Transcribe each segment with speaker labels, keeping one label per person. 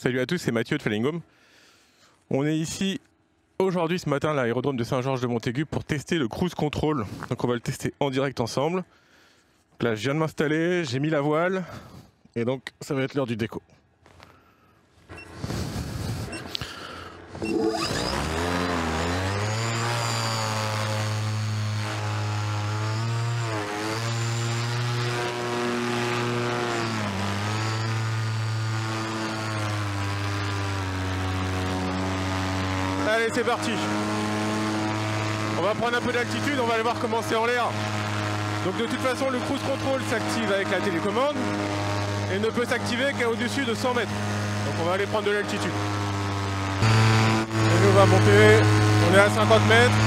Speaker 1: Salut à tous, c'est Mathieu de Felingome. On est ici aujourd'hui ce matin à l'aérodrome de Saint-Georges-de-Montaigu pour tester le cruise control. Donc on va le tester en direct ensemble. Donc là je viens de m'installer, j'ai mis la voile et donc ça va être l'heure du déco. Allez, c'est parti. On va prendre un peu d'altitude, on va aller voir comment c'est en l'air. Donc de toute façon, le cruise control s'active avec la télécommande et ne peut s'activer qu'au-dessus de 100 mètres. Donc on va aller prendre de l'altitude. Et nous, on va monter, on est à 50 mètres.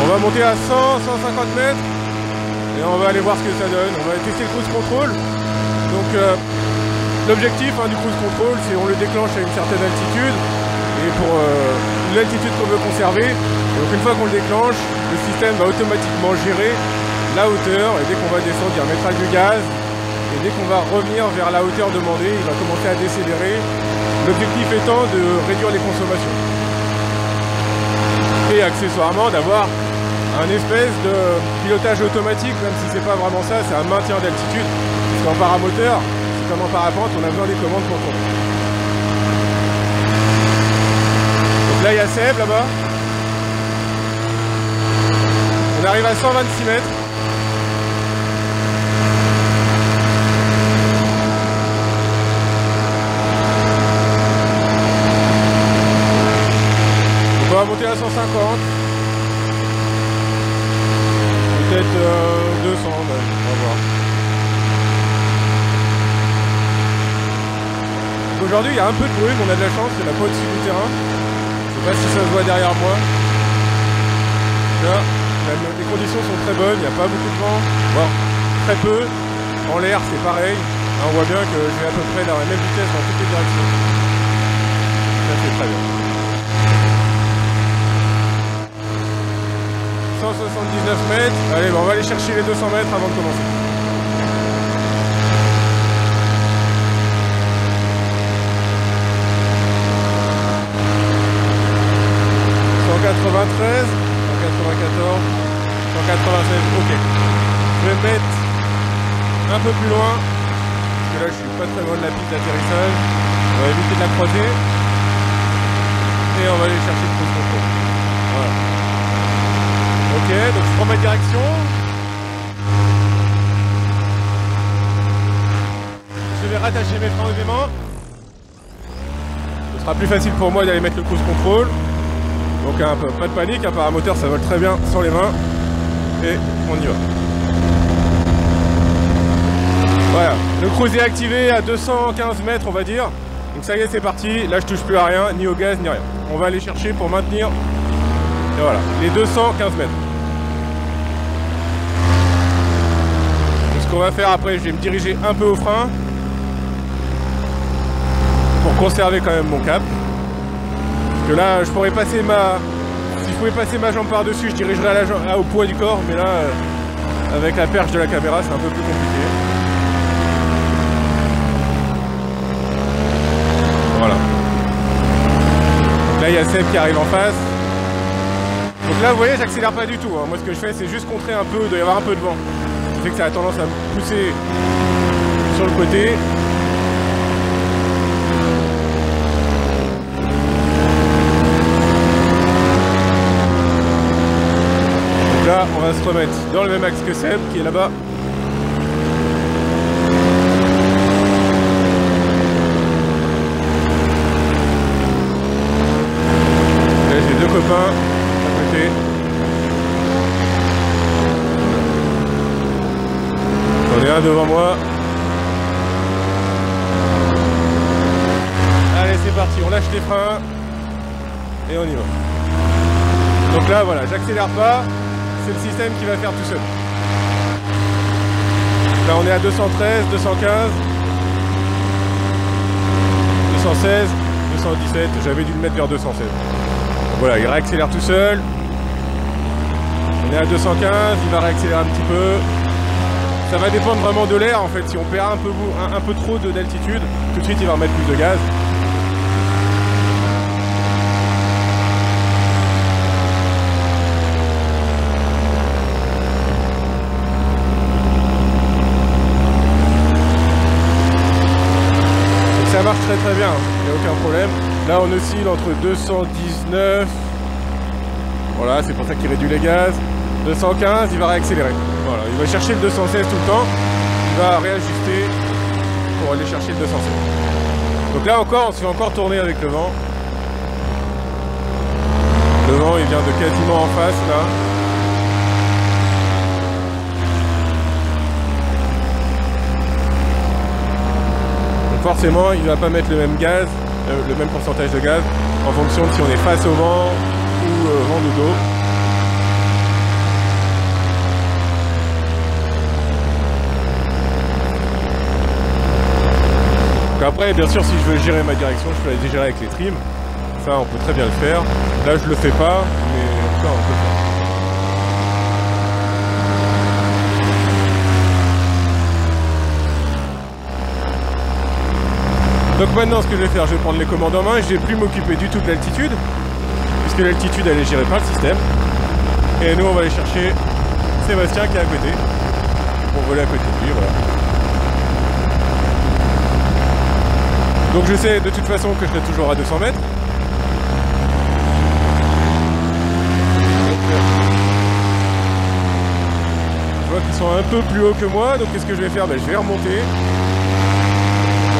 Speaker 1: On va monter à 100, 150 mètres et on va aller voir ce que ça donne. On va tester le cruise control. Donc l'objectif du cruise control, c'est on le déclenche à une certaine altitude et pour l'altitude qu'on veut conserver. Donc une fois qu'on le déclenche, le système va automatiquement gérer la hauteur et dès qu'on va descendre, il remettra du gaz et dès qu'on va revenir vers la hauteur demandée, il va commencer à décélérer. L'objectif étant de réduire les consommations et accessoirement d'avoir un espèce de pilotage automatique, même si c'est pas vraiment ça, c'est un maintien d'altitude. Parce qu'en paramoteur, c'est comme en parapente, on a besoin des commandes pour tourner. Donc là, il y a Seb, là-bas. On arrive à 126 mètres. Donc on va monter à 150. Peut-être 200, on va voir. Aujourd'hui il y a un peu de bruit, mais on a de la chance, c'est la pas au-dessus du terrain. Je sais pas si ça se voit derrière moi. Là, les conditions sont très bonnes, il n'y a pas beaucoup de vent. Bon, très peu. En l'air c'est pareil. On voit bien que je vais à peu près dans la même vitesse dans toutes les directions. Ça c'est très bien. 179 mètres. Allez, bon, on va aller chercher les 200 mètres avant de commencer. « 193, 194, 196, ok. Je vais me mettre un peu plus loin, parce que là je suis pas très loin de la piste d'atterrissage. On va éviter de la croiser. Et on va aller chercher le cruise control. Voilà. Ok, donc je prends ma direction. Je vais rattacher mes freins aux aimants. Ce sera plus facile pour moi d'aller mettre le cruise control. Donc pas de panique, un paramoteur ça vole très bien sans les mains. Et on y va. Voilà, le cruise est activé à 215 mètres on va dire. Donc ça y est c'est parti, là je touche plus à rien, ni au gaz ni rien. On va aller chercher pour maintenir, et voilà, les 215 mètres. Donc ce qu'on va faire après, je vais me diriger un peu au frein. Pour conserver quand même mon cap. Parce que là, je pourrais passer si je pouvais passer ma jambe par-dessus, je dirigerais au poids du corps, mais là, avec la perche de la caméra, c'est un peu plus compliqué. Voilà. Donc là, il y a Seb qui arrive en face. Donc là, vous voyez, j'accélère pas du tout. Moi, ce que je fais, c'est juste contrer un peu, il doit y avoir un peu de vent. Ce qui fait que ça a tendance à me pousser sur le côté. Là, on va se remettre dans le même axe que Seb qui est là-bas. Là, j'ai deux copains à côté. J'en ai un devant moi. Allez, c'est parti, on lâche les freins et on y va. Donc là, voilà, j'accélère pas. C'est le système qui va faire tout seul. Là on est à 213, 215, 216, 217, j'avais dû le mettre vers 216. Donc voilà, il réaccélère tout seul. On est à 215, il va réaccélérer un petit peu. Ça va dépendre vraiment de l'air en fait. Si on perd un peu trop d'altitude, tout de suite il va remettre plus de gaz. Donc ça marche très bien, il n'y a aucun problème. Là on oscille entre 219, voilà, c'est pour ça qu'il réduit les gaz. 215, il va réaccélérer. Voilà, il va chercher le 216 tout le temps. Il va réajuster pour aller chercher le 216. Donc là encore, on se fait encore tourner avec le vent. Le vent, il vient de quasiment en face là. Donc forcément, il ne va pas mettre le même gaz, le même pourcentage de gaz, en fonction de si on est face au vent ou vent de dos. Après, bien sûr, si je veux gérer ma direction, je peux la gérer avec les trims. Ça, on peut très bien le faire. Là, je le fais pas, mais en tout cas, on peut le faire. Donc maintenant, ce que je vais faire, je vais prendre les commandes en main et je vais plus m'occuper du tout de l'altitude, puisque l'altitude, elle est gérée par le système. Et nous, on va aller chercher Sébastien qui est à côté, pour voler à côté de lui, voilà. Donc je sais de toute façon que je serai toujours à 200 mètres. Je vois qu'ils sont un peu plus hauts que moi, donc qu'est-ce que je vais faire? Je vais remonter.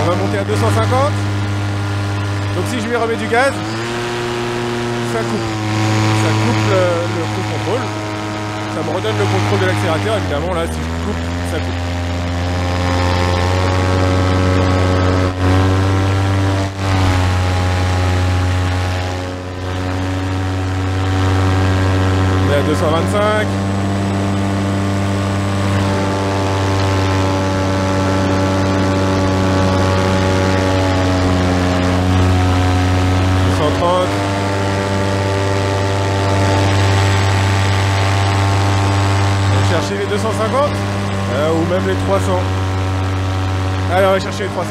Speaker 1: On va monter à 250. Donc si je lui remets du gaz, ça coupe. Ça coupe le cruise control. Ça me redonne le contrôle de l'accélérateur, évidemment. Là, si je coupe, ça coupe. À 225. On va chercher les 250 ou même les 300. Allez, on va chercher les 300.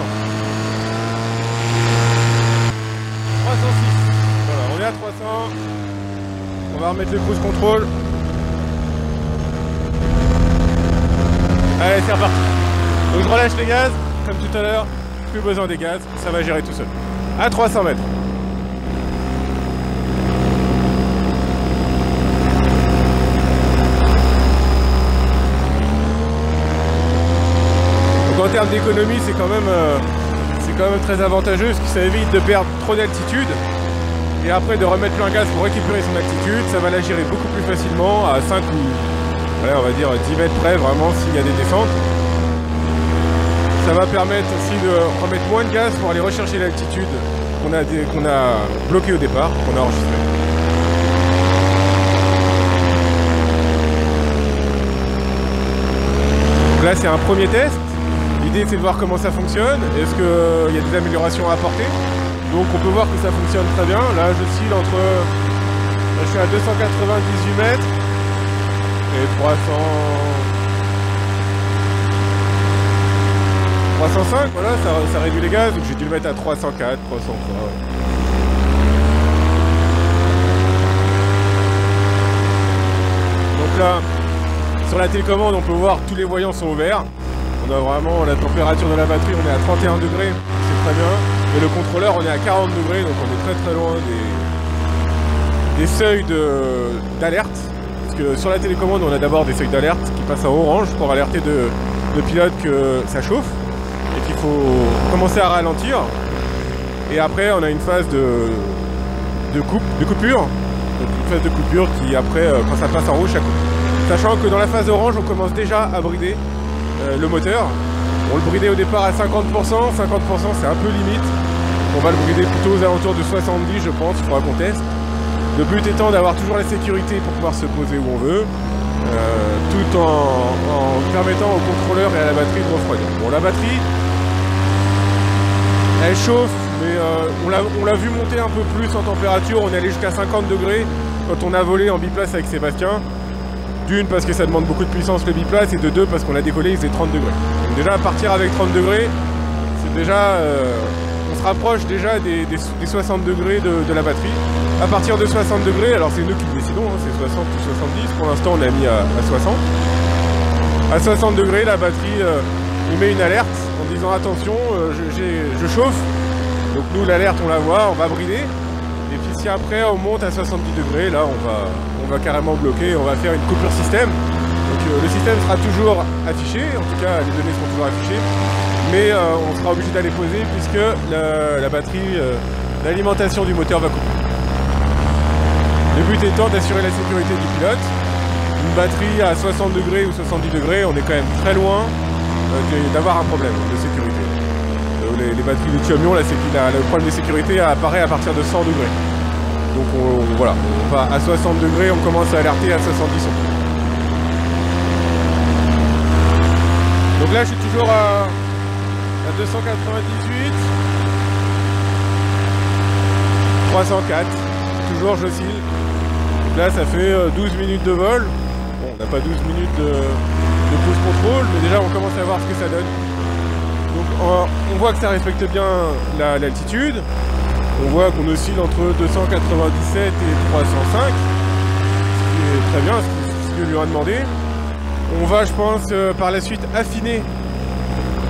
Speaker 1: 306. Voilà, on est à 300. On va remettre le cruise control. Allez, c'est reparti. Donc je relâche les gaz, comme tout à l'heure. Plus besoin des gaz, ça va gérer tout seul. À 300 mètres. Donc en termes d'économie, c'est quand même très avantageux, parce que ça évite de perdre trop d'altitude. Et après de remettre plein gaz pour récupérer son altitude, ça va la gérer beaucoup plus facilement à 5 ou on va dire 10 mètres près vraiment s'il y a des descentes. Ça va permettre aussi de remettre moins de gaz pour aller rechercher l'altitude qu'on a bloquée au départ, qu'on a enregistré. Donc là c'est un premier test. L'idée c'est de voir comment ça fonctionne. Est-ce qu'il y a des améliorations à apporter? Donc on peut voir que ça fonctionne très bien. Là j'oscille entre... Là, je suis à 298 mètres et 305, voilà, ça réduit les gaz, donc j'ai dû le mettre à 304, 303. Donc là, sur la télécommande, on peut voir tous les voyants sont ouverts. On a vraiment la température de la batterie, on est à 31 degrés, c'est très bien. Et le contrôleur, on est à 40 degrés, donc on est très loin des seuils d'alerte. Parce que sur la télécommande, on a d'abord des seuils d'alerte qui passent en orange pour alerter le pilote que ça chauffe et qu'il faut commencer à ralentir. Et après, on a une phase de coupure. Donc une phase de coupure qui après, quand ça passe en rouge, ça coupe. Sachant que dans la phase orange, on commence déjà à brider le moteur. On le bridait au départ à 50%, 50% c'est un peu limite. On va le brider plutôt aux alentours de 70 je pense, il faudra qu'on teste. Le but étant d'avoir toujours la sécurité pour pouvoir se poser où on veut, tout en permettant au contrôleur et à la batterie de refroidir. Bon, la batterie, elle chauffe, mais on l'a vu monter un peu plus en température, on est allé jusqu'à 50 degrés quand on a volé en biplace avec Sébastien. d'une parce que ça demande beaucoup de puissance le biplace, et de deux parce qu'on l'a décollé, il faisait 30 degrés. Donc déjà partir avec 30 degrés, c'est déjà... on se rapproche déjà des 60 degrés de la batterie. À partir de 60 degrés, alors c'est nous qui décidons, hein, c'est 60 ou 70, pour l'instant on a mis à 60. À 60 degrés, la batterie il met une alerte en disant attention, je chauffe. Donc nous l'alerte on la voit, on va brider. Et puis si après on monte à 70 degrés, là on va carrément bloquer, on va faire une coupure système. Donc le système sera toujours affiché, en tout cas les données seront toujours affichées. Mais on sera obligé d'aller poser puisque la batterie, l'alimentation du moteur va couper. Le but étant d'assurer la sécurité du pilote. Une batterie à 60 degrés ou 70 degrés, on est quand même très loin d'avoir un problème de sécurité. Les batteries lithium-ion, le problème de sécurité apparaît à partir de 100 degrés. Donc voilà, on va à 60 degrés, on commence à alerter à 70. Donc là je suis toujours à 298, 304, toujours j'oscille. Là ça fait 12 minutes de vol. Bon, on n'a pas 12 minutes de cruise control, mais déjà on commence à voir ce que ça donne. Donc on voit que ça respecte bien l'altitude. On voit qu'on oscille entre 297 et 305, ce qui est très bien, ce que lui a demandé. On va, je pense, par la suite affiner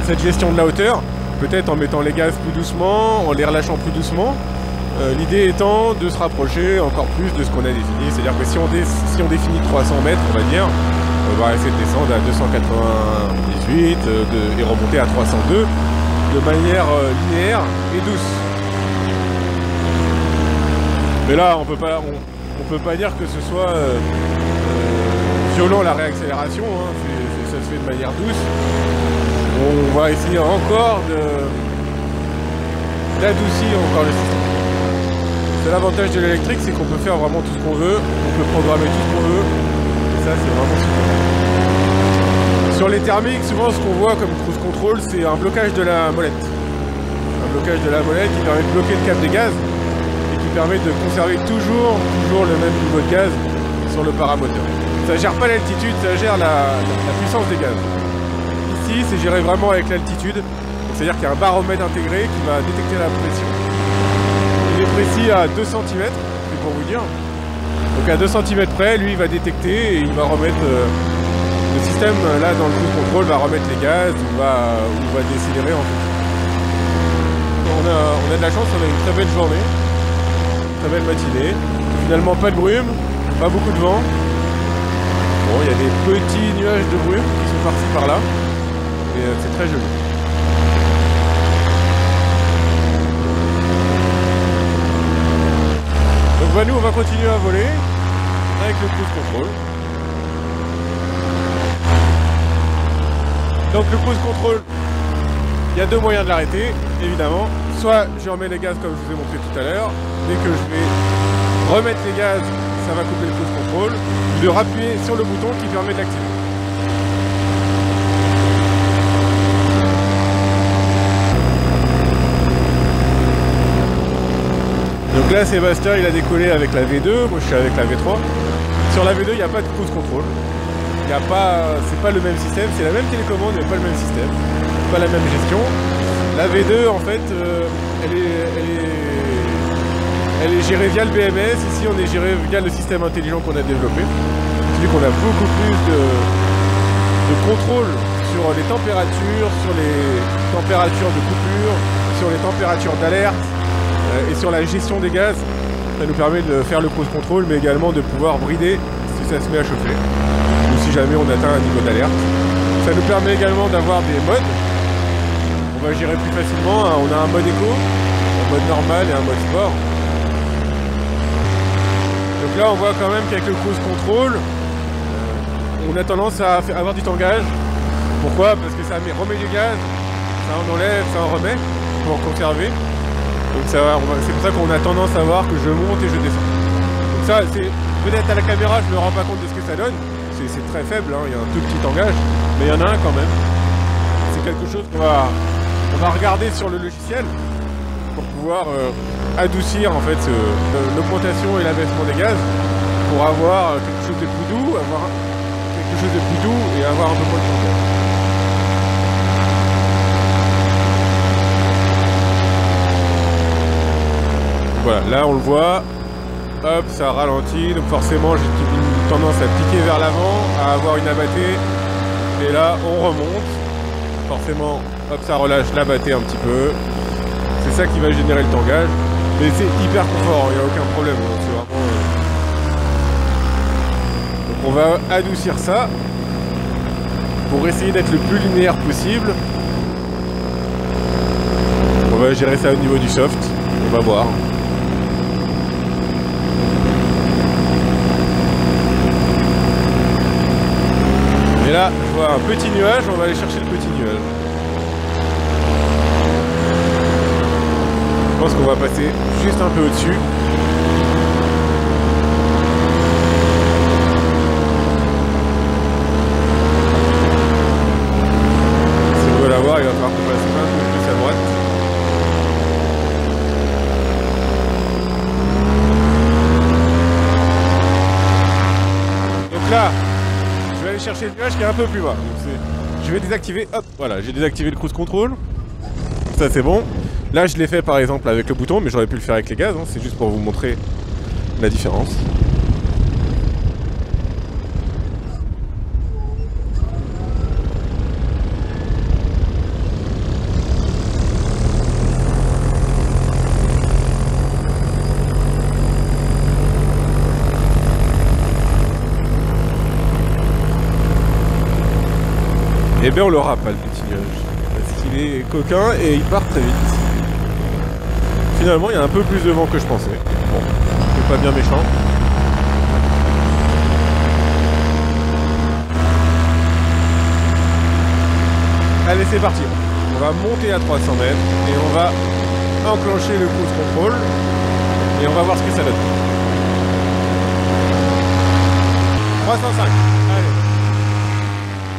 Speaker 1: cette gestion de la hauteur, peut-être en mettant les gaz plus doucement, en les relâchant plus doucement. L'idée étant de se rapprocher encore plus de ce qu'on a défini, c'est-à-dire que si on définit 300 mètres, on va dire, on va essayer de descendre à 298 et remonter à 302 de manière linéaire et douce. Mais là, on peut pas dire que ce soit violent la réaccélération, hein. Ça se fait de manière douce. On va essayer encore d'adoucir encore le système. C'est l'avantage de l'électrique, c'est qu'on peut faire vraiment tout ce qu'on veut, on peut programmer tout ce qu'on veut, et ça c'est vraiment super. Sur les thermiques, souvent ce qu'on voit comme cruise control, c'est un blocage de la molette. Un blocage de la molette qui permet de bloquer le cap des gaz, et qui permet de conserver toujours le même niveau de gaz sur le paramoteur. Ça gère pas l'altitude, ça gère la puissance des gaz. Ici, c'est géré vraiment avec l'altitude, c'est-à-dire qu'il y a un baromètre intégré qui va détecter la pression. Il est précis à 2 cm, c'est pour vous dire. Donc à 2 cm près, lui il va détecter et il va remettre le système là dans le cruise control va remettre les gaz ou va décélérer en fait. On a de la chance, on a une très belle journée, une très belle matinée. Finalement pas de brume, pas beaucoup de vent. Bon, il y a des petits nuages de brume qui sont par-ci par-là, mais c'est très joli. Donc bah, nous on va continuer à voler avec le cruise control. Donc le cruise control, il y a deux moyens de l'arrêter, évidemment. Soit je remets les gaz comme je vous ai montré tout à l'heure, dès que je vais remettre les gaz, ça va couper le cruise control, ou de rappuyer sur le bouton qui permet de l'activer. Donc là Sébastien il a décollé avec la V2, moi je suis avec la V3. Sur la V2 il n'y a pas de cruise control. C'est pas le même système, c'est la même télécommande mais pas le même système. Pas la même gestion. La V2 en fait elle est gérée via le BMS, ici on est géré via le système intelligent qu'on a développé. C'est qu'on a beaucoup plus de contrôle sur les températures, sur les températures de coupure, sur les températures d'alerte. Et sur la gestion des gaz, ça nous permet de faire le cruise control, mais également de pouvoir brider si ça se met à chauffer, ou si jamais on atteint un niveau d'alerte. Ça nous permet également d'avoir des modes. On va gérer plus facilement. On a un mode éco, un mode normal et un mode sport. Donc là, on voit quand même qu'avec le cruise control, on a tendance à avoir du tangage. Pourquoi? Parce que ça remet du gaz, ça en enlève, ça en remet, pour conserver. Donc c'est pour ça qu'on a tendance à voir que je monte et je descends. Donc ça, peut-être à la caméra, je ne me rends pas compte de ce que ça donne. C'est très faible, hein, il y a un tout petit tangage, mais il y en a un quand même. C'est quelque chose qu'on va regarder sur le logiciel pour pouvoir adoucir en fait l'augmentation et l'abaissement des gaz, pour avoir quelque chose de plus doux, avoir quelque chose de plus doux et avoir un peu moins de tangage. Voilà, là on le voit, hop, ça ralentit, donc forcément j'ai une tendance à piquer vers l'avant, à avoir une abattée, et là on remonte, forcément, hop, ça relâche l'abattée un petit peu, c'est ça qui va générer le tangage, mais c'est hyper confort, il n'y a aucun problème, donc c'est vraiment... Donc on va adoucir ça, pour essayer d'être le plus linéaire possible. On va gérer ça au niveau du soft, on va voir. Et là, je vois un petit nuage, on va aller chercher le petit nuage. Je pense qu'on va passer juste un peu au-dessus. Si on veut l'avoir, il va falloir qu'on passe un peu plus à droite. Donc là, je vais aller chercher le nuage qui est un peu plus bas. Donc je vais désactiver, hop, voilà, j'ai désactivé le cruise control. Ça c'est bon. Là je l'ai fait par exemple avec le bouton, mais j'aurais pu le faire avec les gaz, hein. C'est juste pour vous montrer la différence. Et bien on l'aura pas le petit nuage, parce qu'il est coquin et il part très vite. Finalement il y a un peu plus de vent que je pensais. Bon, c'est pas bien méchant. Allez c'est parti, on va monter à 300 mètres et on va enclencher le cruise control et on va voir ce que ça donne. 305, allez.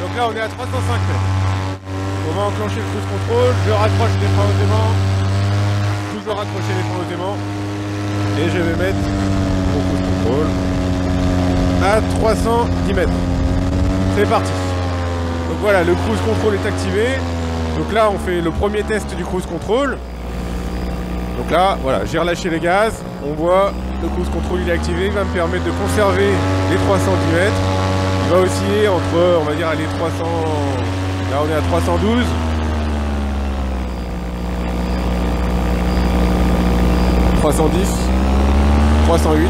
Speaker 1: Donc là on est à 305 mètres. On va enclencher le cruise control, je raccroche les freins aux aimants, toujours raccrocher les freins aux aimants, et je vais mettre mon cruise control à 310 mètres. C'est parti. Donc voilà, le cruise control est activé. Donc là on fait le premier test du cruise control. Donc là, voilà, j'ai relâché les gaz, on voit le cruise control il est activé, il va me permettre de conserver les 310 mètres. Il va osciller entre, on va dire, les 300... Là, on est à 312. 310. 308.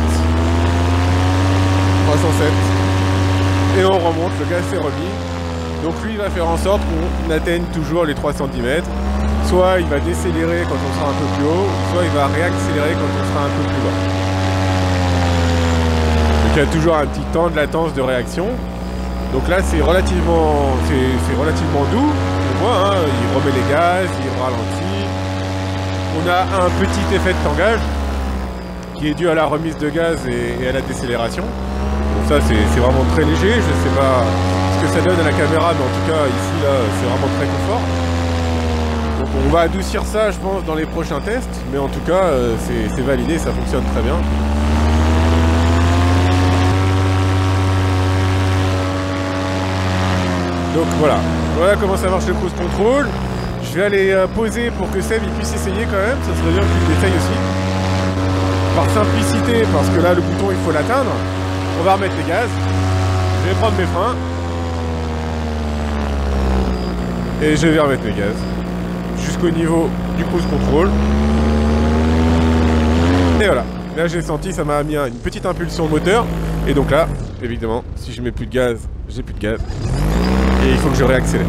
Speaker 1: 307. Et on remonte, le gaz s'est remis. Donc lui, il va faire en sorte qu'on atteigne toujours les 310 mètres. Soit il va décélérer quand on sera un peu plus haut, soit il va réaccélérer quand on sera un peu plus bas. Il y a toujours un petit temps de latence de réaction. Donc là c'est relativement doux. On voit, hein, il remet les gaz, il ralentit. On a un petit effet de tangage qui est dû à la remise de gaz et à la décélération. Donc ça c'est vraiment très léger. Je ne sais pas ce que ça donne à la caméra, mais en tout cas ici là c'est vraiment très confort. Donc on va adoucir ça je pense dans les prochains tests. Mais en tout cas c'est validé, ça fonctionne très bien. Donc voilà comment ça marche le cruise control. Je vais aller poser pour que Seb il puisse essayer quand même, ça serait bien qu'il essaye aussi. Par simplicité, parce que là le bouton il faut l'atteindre, on va remettre les gaz, je vais prendre mes freins, et je vais remettre mes gaz, jusqu'au niveau du cruise control. Et voilà, là j'ai senti, ça m'a mis une petite impulsion moteur, et donc là, évidemment, si je mets plus de gaz, j'ai plus de gaz. Et il faut que je réaccélère.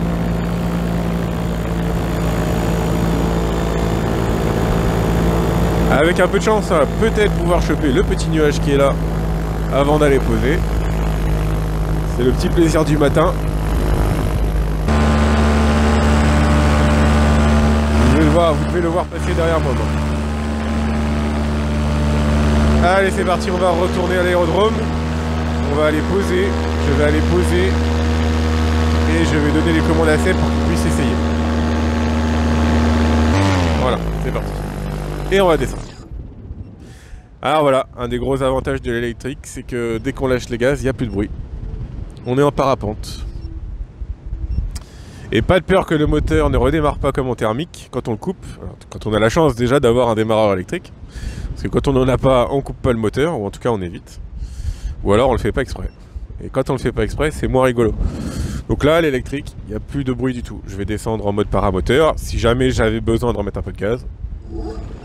Speaker 1: Avec un peu de chance, on va peut-être pouvoir choper le petit nuage qui est là avant d'aller poser. C'est le petit plaisir du matin. Vous devez le voir passer derrière moi. Allez, c'est parti, on va retourner à l'aérodrome. On va aller poser. Je vais aller poser. Et je vais donner les commandes à Seb pour qu'il puisse essayer. Voilà, c'est parti. Et on va descendre. Alors voilà, un des gros avantages de l'électrique, c'est que dès qu'on lâche les gaz, il n'y a plus de bruit. on est en parapente. Et pas de peur que le moteur ne redémarre pas comme en thermique quand on le coupe. Alors, quand on a la chance déjà d'avoir un démarreur électrique. Parce que quand on n'en a pas, on coupe pas le moteur, ou en tout cas on évite. Ou alors on le fait pas exprès. Et quand on le fait pas exprès, c'est moins rigolo. Donc là, l'électrique, il n'y a plus de bruit du tout. Je vais descendre en mode paramoteur. Si jamais j'avais besoin de remettre un peu de gaz,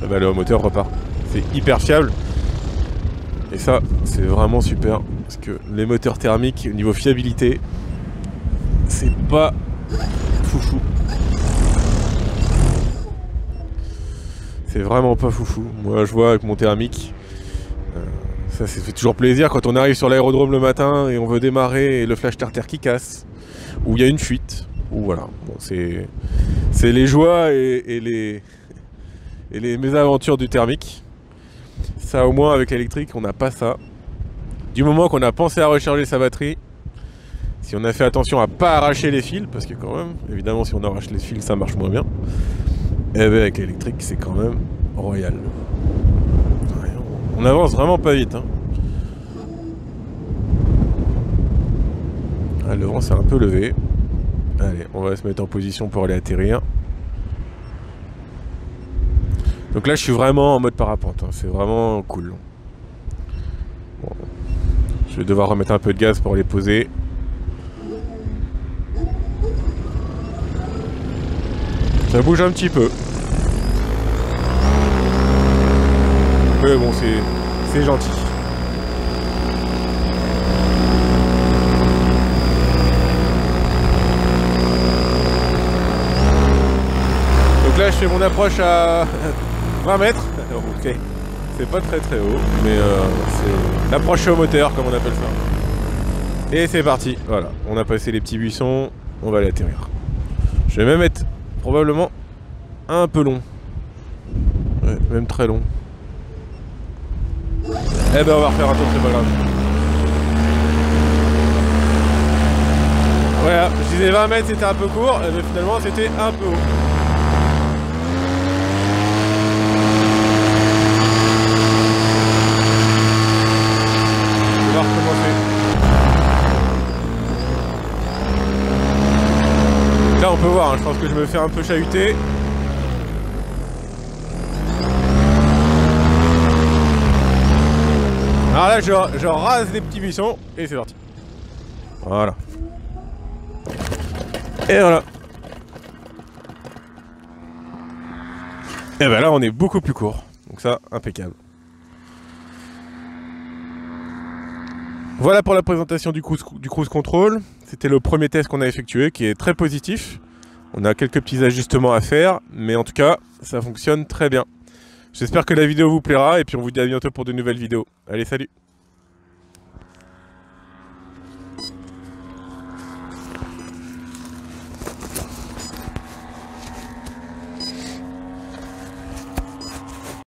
Speaker 1: eh ben, le moteur repart. C'est hyper fiable. Et ça, c'est vraiment super. Parce que les moteurs thermiques, au niveau fiabilité, c'est pas foufou. C'est vraiment pas foufou. Moi, je vois avec mon thermique, ça fait toujours plaisir quand on arrive sur l'aérodrome le matin et on veut démarrer et le flash starter qui casse, ou il y a une fuite, ou voilà. Bon, c'est les joies et les mésaventures du thermique. Ça, au moins, avec l'électrique, on n'a pas ça. Du moment qu'on a pensé à recharger sa batterie, si on a fait attention à pas arracher les fils, parce que quand même, évidemment, si on arrache les fils, ça marche moins bien. Et bien avec l'électrique, c'est quand même royal. Ouais, on avance vraiment pas vite. Hein. Ah, le vent s'est un peu levé. Allez, on va se mettre en position pour aller atterrir. Donc là, je suis vraiment en mode parapente. Hein. C'est vraiment cool. Bon. Je vais devoir remettre un peu de gaz pour les poser. Ça bouge un petit peu. Mais bon, c'est gentil. Donc là, je fais mon approche à 20 mètres. Ok. C'est pas très très haut, mais c'est l'approche au moteur, comme on appelle ça. Et c'est parti. Voilà, on a passé les petits buissons. On va aller atterrir. Je vais même être probablement un peu long. Ouais, même très long. Eh ben on va refaire un tour, c'est pas grave. Voilà, je disais 20 mètres c'était un peu court, mais finalement c'était un peu haut. On va recommencer. Là on peut voir, hein, je pense que je me fais un peu chahuter. Alors là je rase les petits buissons et c'est parti. Voilà. Et voilà. Et ben là on est beaucoup plus court. Donc ça, impeccable. Voilà pour la présentation du cruise control. C'était le premier test qu'on a effectué qui est très positif. On a quelques petits ajustements à faire, mais en tout cas, ça fonctionne très bien. J'espère que la vidéo vous plaira et puis on vous dit à bientôt pour de nouvelles vidéos. Allez, salut!